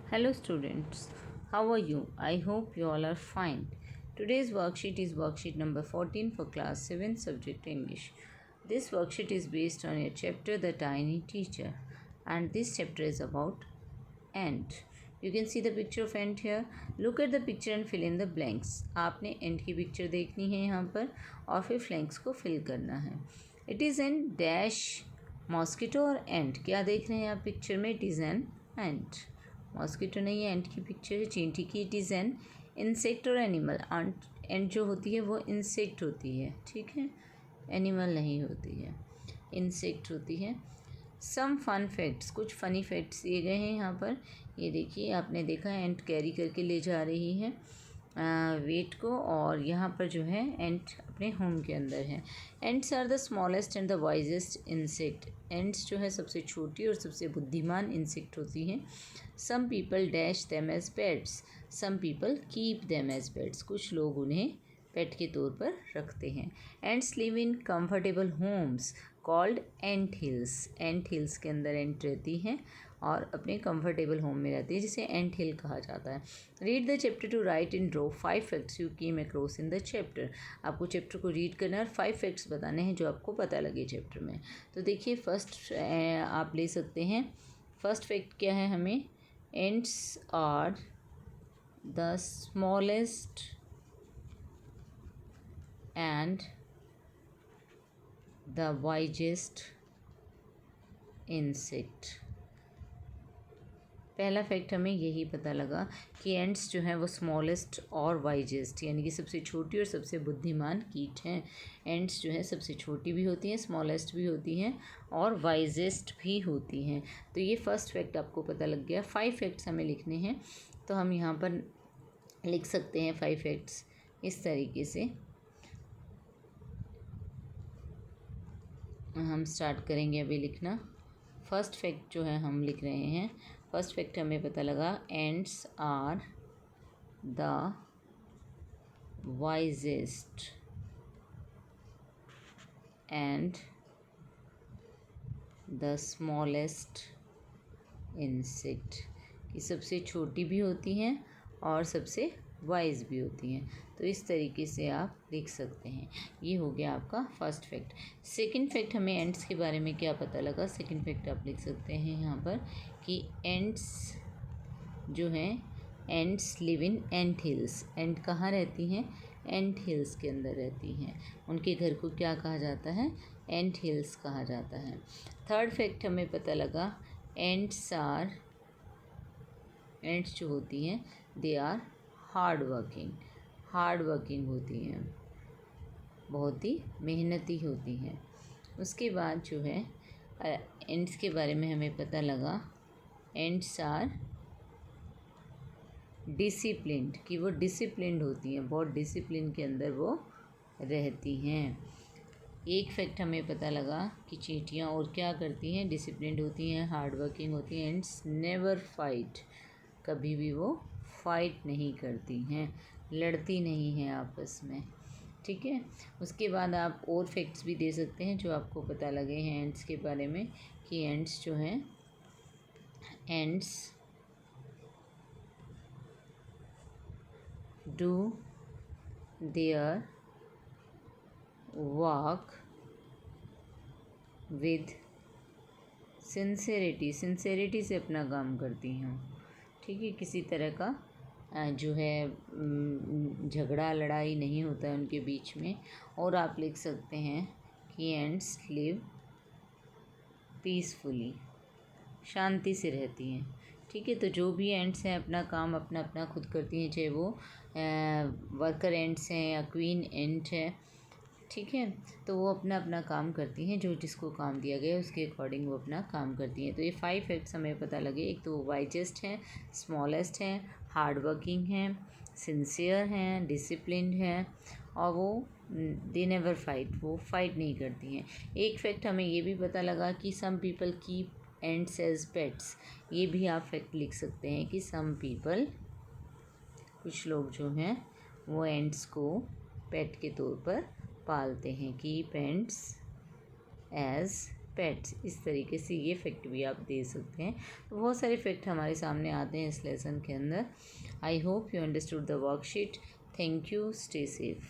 Hello students, how are you? I hope you all are fine. Today's worksheet is worksheet number 14 for class 7 subject English. This worksheet is based on your chapter The Tiny Teacher, and this chapter is about ant. You can see the picture of ant here. Look at the picture and fill in the blanks. आपने ant की picture देखनी है यहाँ पर और फिर blanks को fill करना है. It is an dash mosquito और ant. क्या देख रहे हैं आप पिक्चर में? It is an ant. Mosquito नहीं है, एंट की पिक्चर है, चींटी की. इट इज़ एन इंसेक्ट और एनिमल. एंट जो होती है वो इंसेक्ट होती है, ठीक है, एनिमल नहीं होती है, इंसेक्ट होती है. सम फन फैक्ट्स, कुछ फ़नी फैक्ट्स दिए गए हैं यहाँ पर. ये देखिए, आपने देखा एंट कैरी करके ले जा रही है वेट को, और यहाँ पर जो है एंट अपने होम के अंदर है. Ants are the smallest and the wisest insect. Ants जो है सबसे छोटी और सबसे बुद्धिमान इंसेक्ट होती हैं. Some people dash them as pets, some people keep them as pets. कुछ लोग उन्हें पेट के तौर पर रखते हैं. Ants live in comfortable homes called ant hills. Ant hills के अंदर एंट रहती हैं और अपने कंफर्टेबल होम में रहती है, जिसे एंट हिल कहा जाता है. Read the chapter two right in draw 5 facts you came across in the chapter. आपको चैप्टर को रीड करना है और 5 फैक्ट्स बताने हैं जो आपको पता लगे चैप्टर में. तो देखिए, फर्स्ट आप ले सकते हैं. फर्स्ट फैक्ट क्या है हमें? Ants are the smallest and the wisest insect. पहला फैक्ट हमें यही पता लगा कि एंट्स जो हैं वो स्मॉलेस्ट और वाइजेस्ट, यानी कि सबसे छोटी और सबसे बुद्धिमान कीट हैं. एंट्स जो हैं सबसे छोटी भी होती हैं, स्मॉलेस्ट भी होती हैं और वाइजेस्ट भी होती हैं. तो ये फर्स्ट फैक्ट आपको पता लग गया. 5 फैक्ट्स हमें लिखने हैं, तो हम यहाँ पर लिख सकते हैं 5 फैक्ट्स इस तरीके से. हम स्टार्ट करेंगे अभी लिखना. फर्स्ट फैक्ट जो है हम लिख रहे हैं. फर्स्ट फैक्ट हमें पता लगा, ants are the wisest and the smallest insect. कि सबसे छोटी भी होती हैं और सबसे वाइज भी होती हैं. तो इस तरीके से आप लिख सकते हैं. ये हो गया आपका फर्स्ट फैक्ट. सेकंड फैक्ट हमें एंट्स के बारे में क्या पता लगा? सेकंड फैक्ट आप लिख सकते हैं यहाँ पर कि एंट्स जो हैं, ants live in ant hills. Ant कहाँ रहती हैं? एंट हिल्स के अंदर रहती हैं. उनके घर को क्या कहा जाता है? एंट हिल्स कहा जाता है. थर्ड फैक्ट हमें पता लगा, एंट्स जो होती हैं दे आर हार्ड वर्किंग होती हैं, बहुत ही मेहनती होती हैं. उसके बाद जो है एंट्स के बारे में हमें पता लगा, एंट्स आर डिसिप्लिन्ड, कि वो डिसिप्लिन्ड होती हैं, बहुत डिसिप्लिन के अंदर वो रहती हैं. एक फैक्ट हमें पता लगा कि चींटियाँ और क्या करती हैं? डिसिप्लिन्ड होती हैं, हार्ड वर्किंग होती हैं. एंट्स नेवर फाइट, कभी भी वो फाइट नहीं करती हैं, लड़ती नहीं हैं आपस में, ठीक है. उसके बाद आप और फैक्ट्स भी दे सकते हैं जो आपको पता लगे हैं एंट्स के बारे में, कि एंट्स जो हैं, ants do their work with sincerity से अपना काम करती हैं, ठीक है. किसी तरह का जो है झगड़ा लड़ाई नहीं होता है उनके बीच में. और आप लिख सकते हैं कि एंट्स लिव पीसफुली, शांति से रहती हैं, ठीक है. तो जो भी एंट्स हैं अपना काम अपना अपना खुद करती हैं, चाहे वो वर्कर एंट्स हैं या क्वीन एंट है, ठीक है. तो वो अपना अपना काम करती हैं, जो जिसको काम दिया गया उसके अकॉर्डिंग वो अपना काम करती हैं. तो ये 5 फैक्ट्स हमें पता लगे. एक तो वो वाइजेस्ट हैं, स्मॉलेस्ट हैं, हार्ड वर्किंग हैं, सिंसियर हैं, डिसिप्लिन्ड हैं, और वो दे नेवर फाइट, वो फाइट नहीं करती हैं. एक फैक्ट हमें ये भी पता लगा कि some people keep ants as pets. ये भी आप फैक्ट लिख सकते हैं कि सम पीपल, कुछ लोग जो हैं वो एंट्स को पेट के तौर पर पालते हैं. Keep ants as pets. इस तरीके से ये फैक्ट भी आप दे सकते हैं। तो बहुत सारे फैक्ट हमारे सामने आते हैं इस लेसन के अंदर। I hope you understood the worksheet. Thank you. Stay safe.